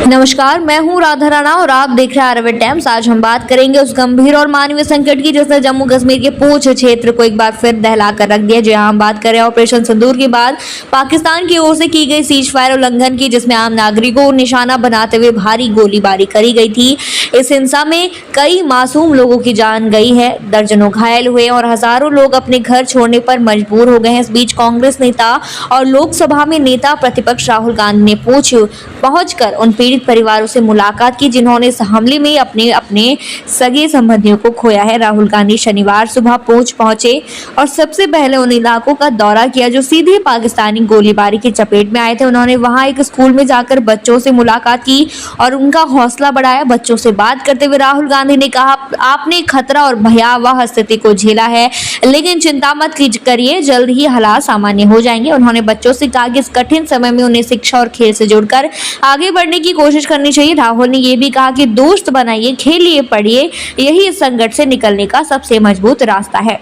नमस्कार, मैं हूं राधा राणा और आप देख रहे हैं आरएनएन टाइम्स। आज हम बात करेंगे उस गंभीर और मानवीय संकट की जिसने जम्मू कश्मीर के पूंछ क्षेत्र को एक बार फिर दहला कर रख दिया। जी हम बात कर रहे हैं ऑपरेशन सिंदूर के बाद पाकिस्तान की ओर से की गई सीज फायर उल्लंघन की, जिसमें आम नागरिकों को निशाना बनाते हुए भारी गोलीबारी करी गई थी। इस हिंसा में कई मासूम लोगों की जान गई है, दर्जनों घायल हुए और हजारों लोग अपने घर छोड़ने पर मजबूर हो गए हैं। इस बीच कांग्रेस नेता और लोकसभा में नेता प्रतिपक्ष राहुल गांधी ने पहुंचकर उन पीड़ित परिवारों से मुलाकात की जिन्होंने इस हमले में अपने सगे संबंधियों को खोया है। राहुल गांधी शनिवार सुबह पहुंचे और सबसे पहले उन इलाकों का दौरा किया जो सीधे पाकिस्तानी गोलीबारी की चपेट में आए थे। उन्होंने वहां एक स्कूल में जाकर बच्चों से मुलाकात की और उनका हौसला बढ़ाया। बच्चों से बात करते हुए राहुल गांधी ने कहा, आपने खतरा और भयावह स्थिति को झेला है, लेकिन चिंता मत करिए, जल्द ही हालात सामान्य हो जाएंगे। उन्होंने बच्चों से कहा कि इस कठिन समय में उन्हें शिक्षा और खेल से जोड़कर आगे बढ़ने की कोशिश करनी चाहिए। राहुल ने यह भी कहा कि दोस्त बनाइए, खेलिए, पढ़िए, यही इस संकट से निकलने का सबसे मजबूत रास्ता है।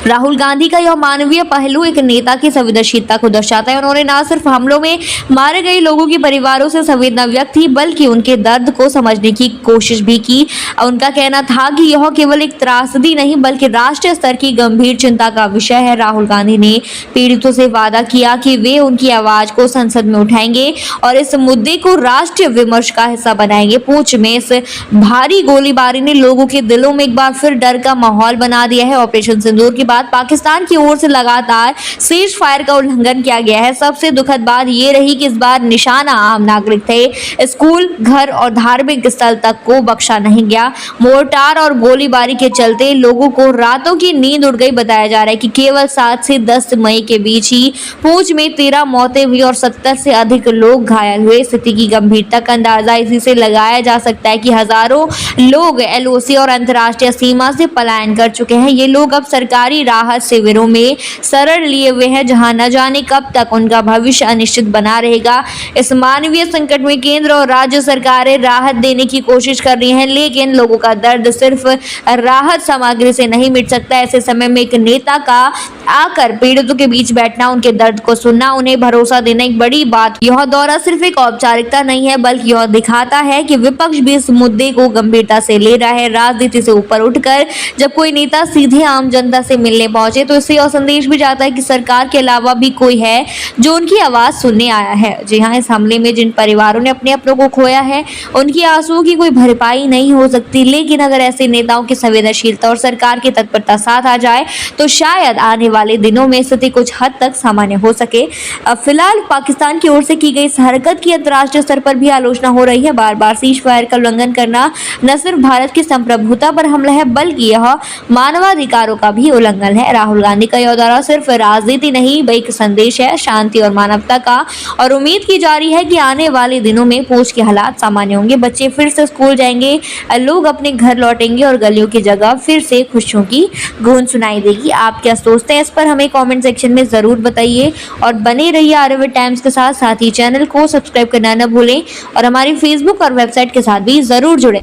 राहुल गांधी का यह मानवीय पहलू एक नेता की संवेदनशीलता को दर्शाता है। उन्होंने न सिर्फ हमलों में मारे गए लोगों के परिवारों से संवेदना व्यक्त की, बल्कि उनके दर्द को समझने की कोशिश भी की। उनका कहना था कि यह केवल एक त्रासदी नहीं बल्कि राष्ट्रीय स्तर की गंभीर चिंता का विषय है। राहुल गांधी ने पीड़ितों से वादा किया कि वे उनकी आवाज को संसद में उठाएंगे और इस मुद्दे को राष्ट्रीय विमर्श का हिस्सा बनाएंगे। पूंछ में इस भारी गोलीबारी ने लोगों के दिलों में एक बार फिर डर का माहौल बना दिया है। ऑपरेशन सिंदूर के बाद पाकिस्तान की ओर से लगातार सीज फायर का उल्लंघन किया गया है। सबसे दुखद बात यह रही कि इस बार निशाना आम नागरिक थे। स्कूल, घर और धार्मिक स्थल तक को बख्शा नहीं गया। मोर्टार और गोलीबारी के चलते लोगों को रातों की नींद उड़ गई। बताया जा रहा है कि केवल 7 से 10 मई के बीच ही पूंछ में 13 मौतें हुई और 70 से अधिक लोग घायल हुए। स्थिति की गंभीरता का अंदाजा इसी से लगाया जा सकता है कि हजारों लोग एलओसी और अंतर्राष्ट्रीय सीमा से पलायन कर चुके हैं। ये लोग अब सरकारी राहत शिविरों में शरण लिए हुए हैं, जहां न जाने कब तक उनका भविष्य अनिश्चित बना रहेगा। इस मानवीय संकट में केंद्र और राज्य सरकारें राहत देने की कोशिश कर रही हैं, लेकिन लोगों का दर्द सिर्फ राहत सामग्री से नहीं मिट सकता। ऐसे समय में एक नेता का आकर पीड़ितों के बीच बैठना, उनके दर्द को सुनना, उन्हें भरोसा देना एक बड़ी बात। यह दौरा सिर्फ एक औपचारिकता नहीं है, बल्कि यह दिखाता है कि विपक्ष भी इस मुद्दे को गंभीरता से ले रहा है। राजनीति से ऊपर उठकर जब कोई नेता सीधे आम जनता से मिलने पहुंचे तो इससे यह संदेश भी जाता है कि सरकार के अलावा भी कोई है जो उनकी आवाज सुनने आया है। जी हाँ, इस हमले में जिन परिवारों ने अपने अपनों को खोया है, उनकी आंसुओं की कोई भरपाई नहीं हो सकती, लेकिन अगर ऐसे नेताओं की संवेदनशीलता और सरकार की तत्परता साथ आ जाए तो शायद आने वाले दिनों में स्थिति कुछ हद तक सामान्य हो सके। फिलहाल पाकिस्तान की ओर से की गई इस हरकत की अंतर्राष्ट्रीय स्तर पर भी आलोचना हो रही है। बार बार सीज फायर का उल्लंघन करना न सिर्फ भारत की संप्रभुता पर हमला है, बल्कि यह मानवाधिकारों का भी उल्लंघन है। राहुल गांधी का यह दौरा सिर्फ राजनीति नहीं बल्कि संदेश है शांति और मानवता का, और उम्मीद की जा रही है कि आने वाले दिनों में पूंछ के हालात सामान्य होंगे। बच्चे फिर से स्कूल जाएंगे, लोग अपने घर लौटेंगे और गलियों की जगह फिर से खुशियों की गूंज सुनाई देगी। आप क्या सोचते हैं इस पर हमें कमेंट सेक्शन में जरूर बताइए और बने रहिए आरएनएन टाइम्स के साथ ही चैनल को सब्सक्राइब करना न भूलें और हमारी फेसबुक और वेबसाइट के साथ भी जरूर जुड़े।